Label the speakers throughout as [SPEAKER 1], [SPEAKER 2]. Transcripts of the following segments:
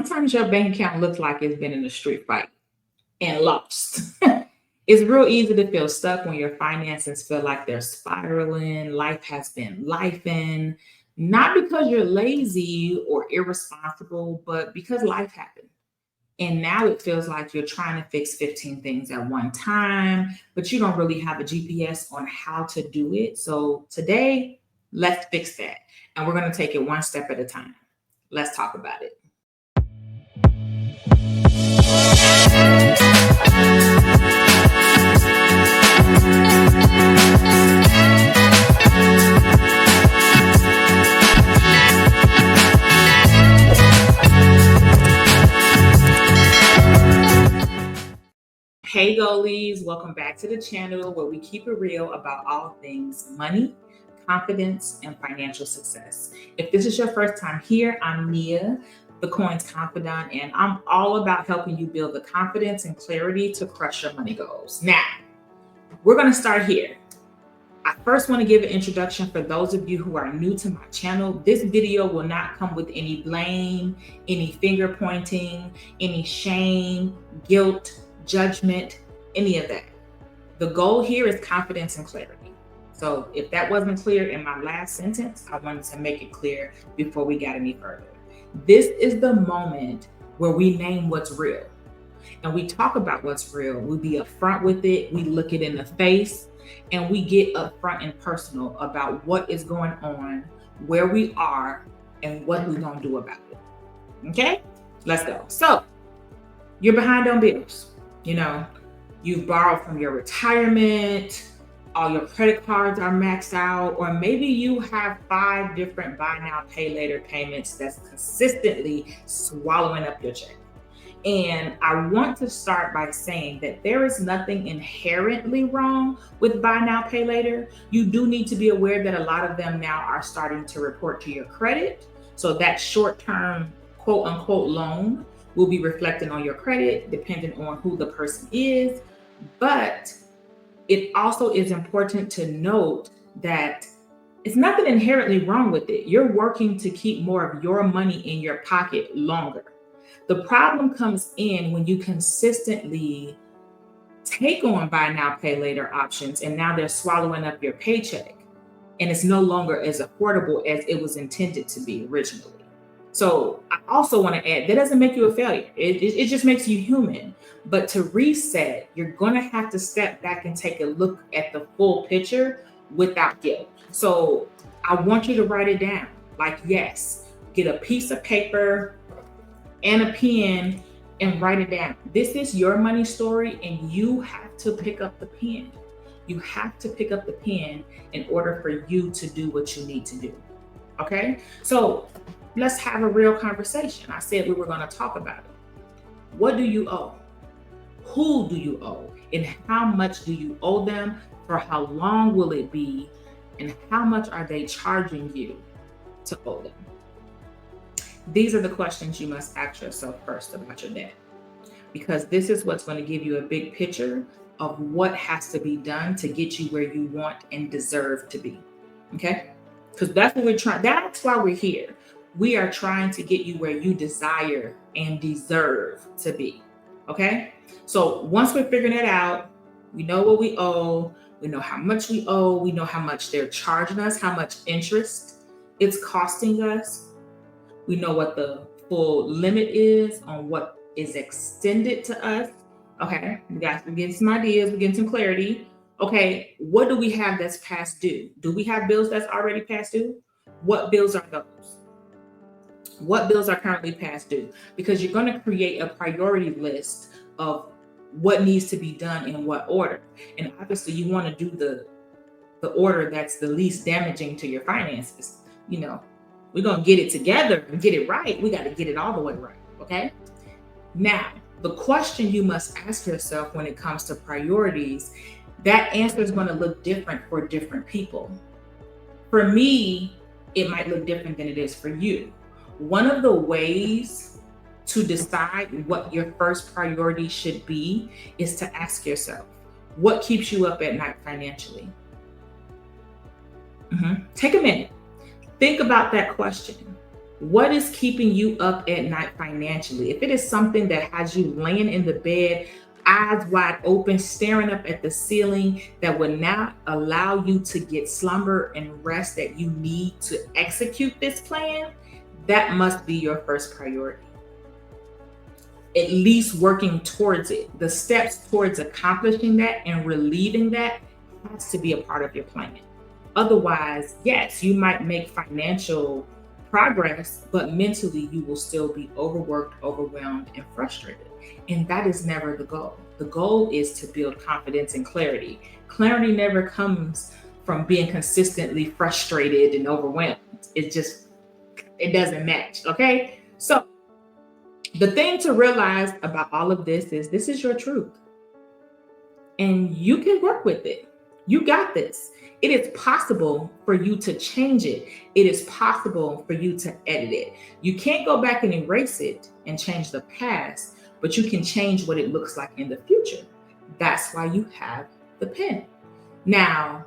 [SPEAKER 1] Sometimes your bank account looks like it's been in a street fight and lost. It's real easy to feel stuck when your finances feel like they're spiraling, life has been lifing, not because you're lazy or irresponsible, but because life happened. And now it feels like you're trying to fix 15 things at one time, but you don't really have a GPS on how to do it. So today, let's fix that. And we're going to take it one step at a time. Let's talk about it. Hey goalies, welcome back to the channel where we keep it real about all things money, confidence, and financial success. If this is your first time here, I'm Nia, the Coin's Confidant, and I'm all about helping you build the confidence and clarity to crush your money goals. Now, we're going to start here. I first want to give an introduction for those of you who are new to my channel. This video will not come with any blame, any finger pointing, any shame, guilt, judgment, any of that. The goal here is confidence and clarity. So if that wasn't clear in my last sentence, I wanted to make it clear before we got any further. This is the moment where we name what's real. And we talk about what's real. We be upfront with it. We look it in the face and we get upfront and personal about what is going on, where we are, and what we're going to do about it. Okay, let's go. So you're behind on bills. You know, you've borrowed from your retirement, all your credit cards are maxed out, or maybe you have 5 different buy now, pay later payments that's consistently swallowing up your check. And I want to start by saying that there is nothing inherently wrong with buy now, pay later. You do need to be aware that a lot of them now are starting to report to your credit. So that short-term quote unquote loan will be reflected on your credit depending on who the person is. But it also is important to note that it's nothing inherently wrong with it. You're working to keep more of your money in your pocket longer. The problem comes in when you consistently take on buy now, pay later options, and now they're swallowing up your paycheck, and it's no longer as affordable as it was intended to be originally. So I also want to add, that doesn't make you a failure. It just makes you human. But to reset, you're going to have to step back and take a look at the full picture without guilt. So I want you to write it down. Like, yes, get a piece of paper and a pen and write it down. This is your money story, and you have to pick up the pen. You have to pick up the pen in order for you to do what you need to do. Okay? So let's have a real conversation. I said we were going to talk about it. What do you owe? Who do you owe? And how much do you owe them? For how long will it be? And how much are they charging you to owe them? These are the questions you must ask yourself first about your debt, because this is what's going to give you a big picture of what has to be done to get you where you want and deserve to be. Okay? Because that's what we're trying. That's why we're here. We are trying to get you where you desire and deserve to be. Okay? So once we're figuring it out, we know what we owe, we know how much we owe, we know how much they're charging us, how much interest it's costing us. We know what the full limit is on what is extended to us. Okay, we're getting some ideas, we're getting some clarity. Okay, what do we have that's past due? Do we have bills that's already past due? What bills are those? What bills are currently past due? Because you're going to create a priority list of what needs to be done in what order. And obviously you want to do the order that's the least damaging to your finances. You know, we're going to get it together and get it right. We got to get it all the way right. Okay. Now, the question you must ask yourself when it comes to priorities, that answer is going to look different for different people. For me, it might look different than it is for you. One of the ways to decide what your first priority should be is to ask yourself, what keeps you up at night financially? Take a minute. Think about that question. What is keeping you up at night financially? If it is something that has you laying in the bed, eyes wide open, staring up at the ceiling, that will not allow you to get slumber and rest that you need to execute this plan, that must be your first priority. At least working towards it. The steps towards accomplishing that and relieving that has to be a part of your plan. Otherwise, yes, you might make financial progress, but mentally you will still be overworked, overwhelmed, and frustrated. And that is never the goal. The goal is to build confidence and clarity. Clarity never comes from being consistently frustrated and overwhelmed. It doesn't match. Okay. So the thing to realize about all of this is your truth. And you can work with it. You got this. It is possible for you to change it. It is possible for you to edit it. You can't go back and erase it and change the past, but you can change what it looks like in the future. That's why you have the pen. Now,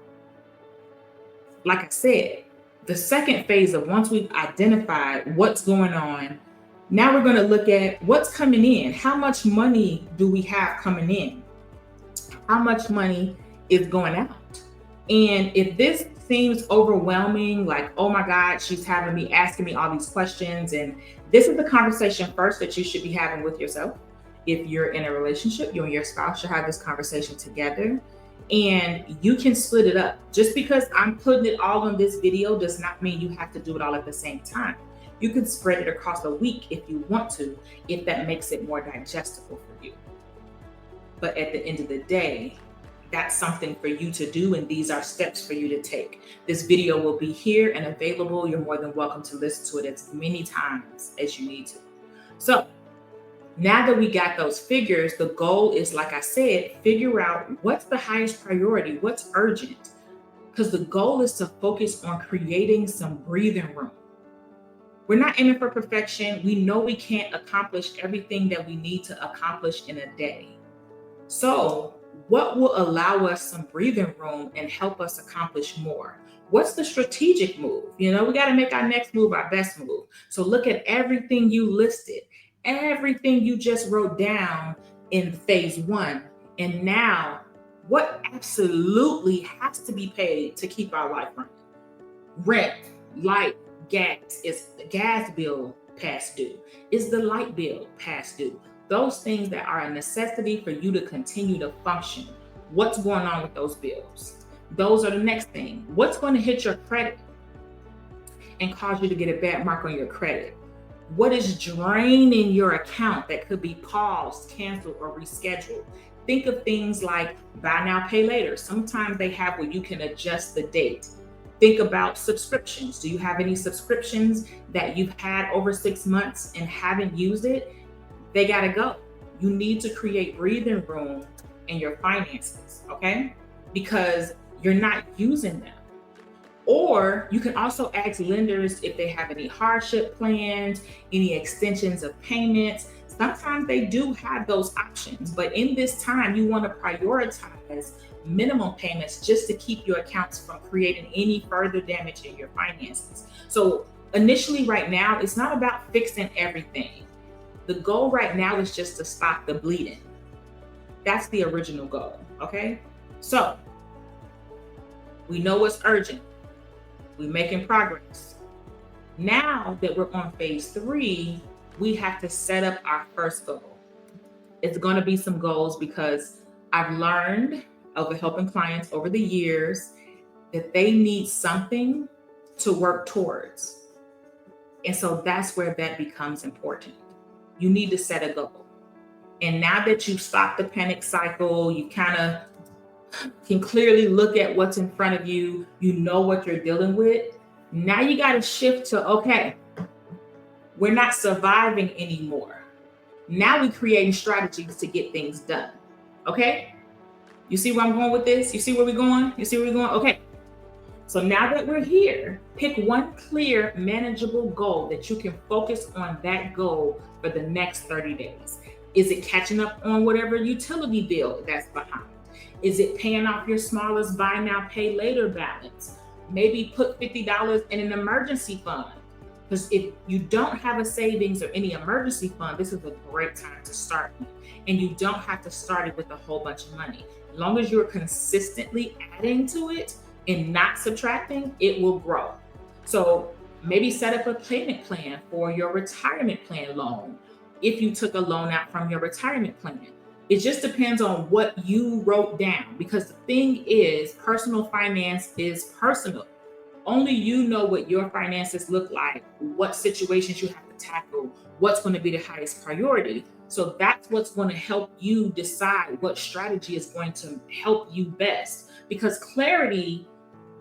[SPEAKER 1] like I said, the second phase of once we've identified what's going on, now we're going to look at what's coming in. How much money do we have coming in? How much money is going out? And if this seems overwhelming, like, oh my God, she's asking me all these questions, and this is the conversation first that you should be having with yourself. If you're in a relationship, you and your spouse should have this conversation together, and you can split it up. Just because I'm putting it all on this video does not mean you have to do it all at the same time. You can spread it across a week if you want to, if that makes it more digestible for you. But at the end of the day, that's something for you to do, and these are steps for you to take. This video will be here and available. You're more than welcome to listen to it as many times as you need to. So now that we got those figures, the goal is, like I said, figure out what's the highest priority, what's urgent, because the goal is to focus on creating some breathing room. We're not aiming for perfection. We know we can't accomplish everything that we need to accomplish in a day. So what will allow us some breathing room and help us accomplish more? What's the strategic move? We got to make our next move our best move. So look at everything you listed, everything you just wrote down in phase one. And now, what absolutely has to be paid to keep our life running? Rent, light, gas. Is the gas bill past due? Is the light bill past due? Those things that are a necessity for you to continue to function. What's going on with those bills? Those are the next thing. What's going to hit your credit and cause you to get a bad mark on your credit? What is draining your account that could be paused, canceled, or rescheduled? Think of things like buy now, pay later. Sometimes they have where you can adjust the date. Think about subscriptions. Do you have any subscriptions that you've had over 6 months and haven't used it? They got to go. You need to create breathing room in your finances, okay? Because you're not using them. Or you can also ask lenders if they have any hardship plans, any extensions of payments. Sometimes they do have those options, but in this time, you want to prioritize minimum payments just to keep your accounts from creating any further damage in your finances. So initially right now, it's not about fixing everything. The goal right now is just to stop the bleeding. That's the original goal, okay? So we know what's urgent. We're making progress. Now that we're on phase 3, we have to set up our first goal. It's going to be some goals because I've learned over helping clients over the years that they need something to work towards. And so that's where that becomes important. You need to set a goal. And now that you've stopped the panic cycle, you kind of can clearly look at what's in front of you. You know what you're dealing with. Now you got to shift to, okay, we're not surviving anymore. Now we're creating strategies to get things done. Okay? You see where I'm going with this? You see where we're going? You see where we're going? Okay. So now that we're here, pick one clear, manageable goal that you can focus on that goal for the next 30 days. Is it catching up on whatever utility bill that's behind? Is it paying off your smallest buy now, pay later balance? Maybe put $50 in an emergency fund. Because if you don't have a savings or any emergency fund, this is a great time to start. And you don't have to start it with a whole bunch of money. As long as you're consistently adding to it and not subtracting, it will grow. So maybe set up a payment plan for your retirement plan loan if you took a loan out from your retirement plan. It just depends on what you wrote down, because the thing is, personal finance is personal. Only you know what your finances look like, what situations you have to tackle, what's going to be the highest priority. So that's what's going to help you decide what strategy is going to help you best. Because clarity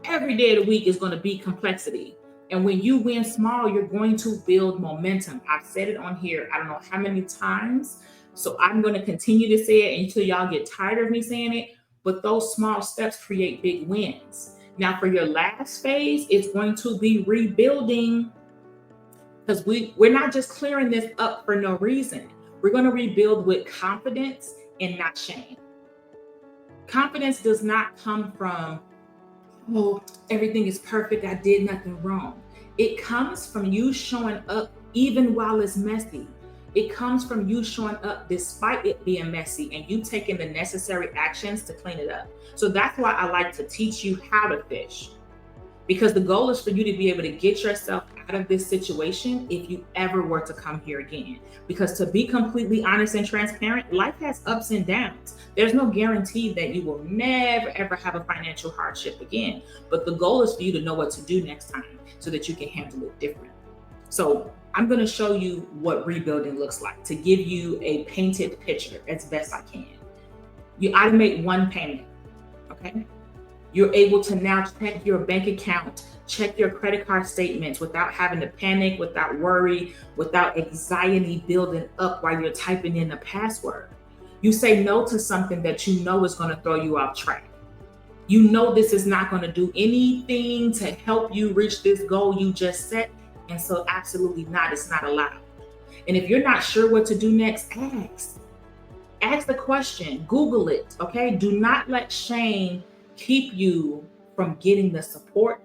[SPEAKER 1] every day of the week is going to be complexity. And when you win small, you're going to build momentum. I've said it on here, I don't know how many times. So I'm going to continue to say it until y'all get tired of me saying it. But those small steps create big wins. Now, for your last phase, it's going to be rebuilding, because we're not just clearing this up for no reason. We're going to rebuild with confidence and not shame. Confidence does not come from, oh, everything is perfect, I did nothing wrong. It comes from you showing up even while it's messy. It comes from you showing up despite it being messy and you taking the necessary actions to clean it up. So that's why I like to teach you how to fish, because the goal is for you to be able to get yourself out of this situation if you ever were to come here again. Because to be completely honest and transparent, life has ups and downs. There's no guarantee that you will never ever have a financial hardship again. But the goal is for you to know what to do next time so that you can handle it different. So I'm going to show you what rebuilding looks like to give you a painted picture as best I can. You automate one payment, okay? You're able to now check your bank account, check your credit card statements without having to panic, without worry, without anxiety building up while you're typing in the password. You say no to something that you know is going to throw you off track. You know this is not going to do anything to help you reach this goal you just set. And so absolutely not, it's not allowed. And if you're not sure what to do next, ask the question, Google it, okay? Do not let shame keep you from getting the support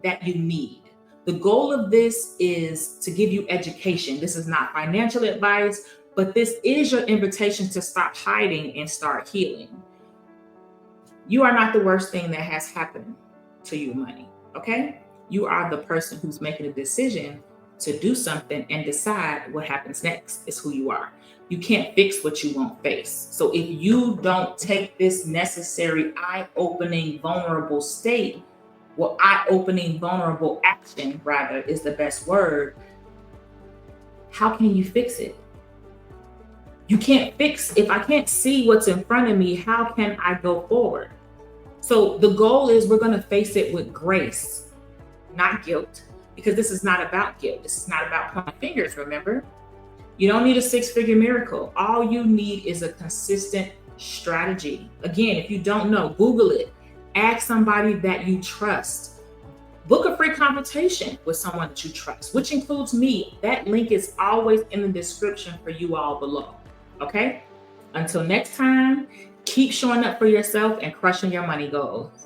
[SPEAKER 1] that you need. The goal of this is to give you education. This is not financial advice, but this is your invitation to stop hiding and start healing. You are not the worst thing that has happened to you, money, okay? You are the person who's making a decision to do something and decide what happens next. Is who you are. You can't fix what you won't face. So if you don't take this necessary eye-opening, vulnerable state, well, eye-opening, vulnerable action, rather, is the best word, how can you fix it? You can't fix, if I can't see what's in front of me, how can I go forward? So the goal is we're going to face it with grace, not guilt, because this is not about guilt. This is not about pointing fingers, remember? You don't need a six-figure miracle. All you need is a consistent strategy. Again, if you don't know, Google it. Ask somebody that you trust. Book a free consultation with someone that you trust, which includes me. That link is always in the description for you all below, okay? Until next time, keep showing up for yourself and crushing your money goals.